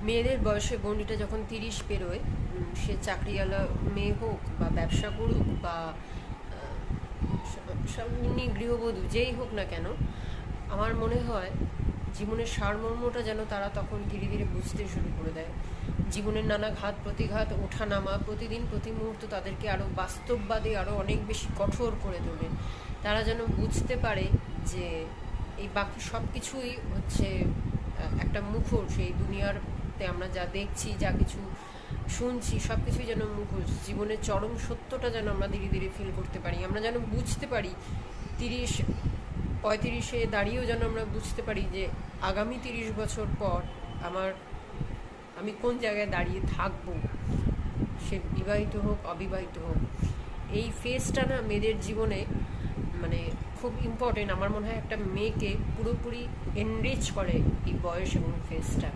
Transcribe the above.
মেয়েদের বয়সে গণ্ডিটা যখন 30 পেরোয়, সে চাকরিওয়ালা মেয়ে হোক বা ব্যবসা করুক বা এমনি গৃহবধূ যেই হোক না কেন, আমার মনে হয় জীবনের সারমর্মটা যেন তারা তখন ধীরে ধীরে বুঝতে শুরু করে দেয়। জীবনের নানা ঘাত প্রতিঘাত, ওঠা নামা, প্রতিদিন প্রতি মুহূর্ত তাদেরকে আরও বাস্তববাদী, আরও অনেক বেশি কঠোর করে তোলে। তারা যেন বুঝতে পারে যে এই বাকি সব কিছুই হচ্ছে একটা মুখোশ। সেই দুনিয়াতে আমরা যা দেখছি, যা কিছু শুনছি, সব কিছুই যেন মুখোশ। জীবনের চরম সত্যটা যেন আমরা ধীরে ধীরে ফিল করতে পারি, আমরা যেন বুঝতে পারি 30-35 দাঁড়িয়েও যেন আমরা বুঝতে পারি যে আগামী 30 বছর পর আমি কোন জায়গায় দাঁড়িয়ে থাকবো, সে বিবাহিত হোক অবিবাহিত হোক। এই ফেজটা না মেয়েদের জীবনে মানে খুব ইম্পর্টেন্ট। আমার মনে হয় একটা মেয়েকে পুরোপুরি এনরিচ করে এই বয়স এবং ফেজটা।